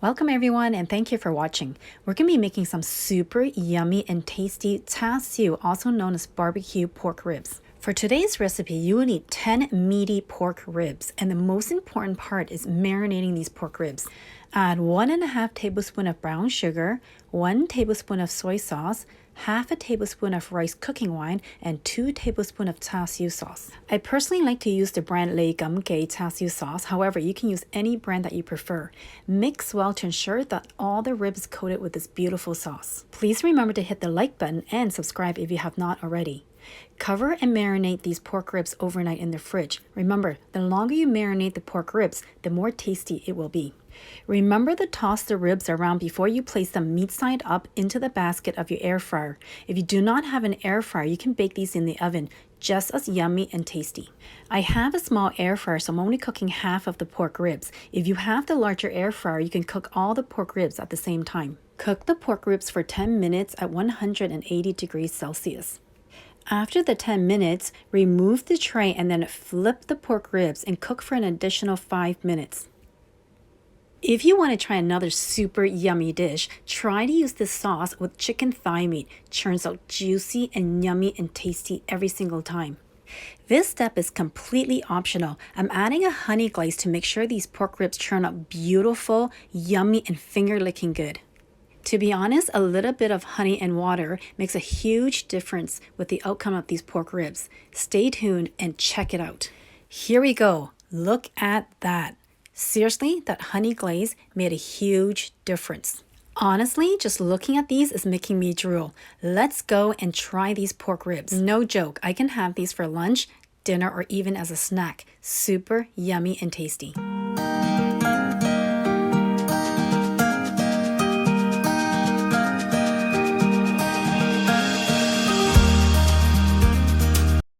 Welcome everyone and thank you for watching. We're going to be making some super yummy and tasty Char Siu, also known as barbecue pork ribs. For today's recipe, you will need 10 meaty pork ribs, and the most important part is marinating these pork ribs. Add 1.5 tablespoons of brown sugar, 1 tablespoon of soy sauce, half a tablespoon of rice cooking wine, and 2 tablespoons of Char Siu sauce. I personally like to use the brand Lee Kum Kee Char Siu sauce. However, you can use any brand that you prefer. Mix well to ensure that all the ribs is coated with this beautiful sauce. Please remember to hit the like button and subscribe if you have not already. Cover and marinate these pork ribs overnight in the fridge. Remember, the longer you marinate the pork ribs, the more tasty it will be. Remember to toss the ribs around before you place them meat side up into the basket of your air fryer. If you do not have an air fryer, you can bake these in the oven, just as yummy and tasty. I have a small air fryer, so I'm only cooking half of the pork ribs. If you have the larger air fryer, you can cook all the pork ribs at the same time. Cook the pork ribs for 10 minutes at 180 degrees Celsius. After the 10 minutes, remove the tray and then flip the pork ribs and cook for an additional 5 minutes. If you want to try another super yummy dish, try to use this sauce with chicken thigh meat. Turns out juicy and yummy and tasty every single time. This step is completely optional. I'm adding a honey glaze to make sure these pork ribs turn out beautiful, yummy, and finger-licking good. To be honest, a little bit of honey and water makes a huge difference with the outcome of these pork ribs. Stay tuned and check it out. Here we go. Look at that. Seriously, that honey glaze made a huge difference. Honestly, just looking at these is making me drool. Let's go and try these pork ribs. No joke, I can have these for lunch, dinner, or even as a snack. Super yummy and tasty.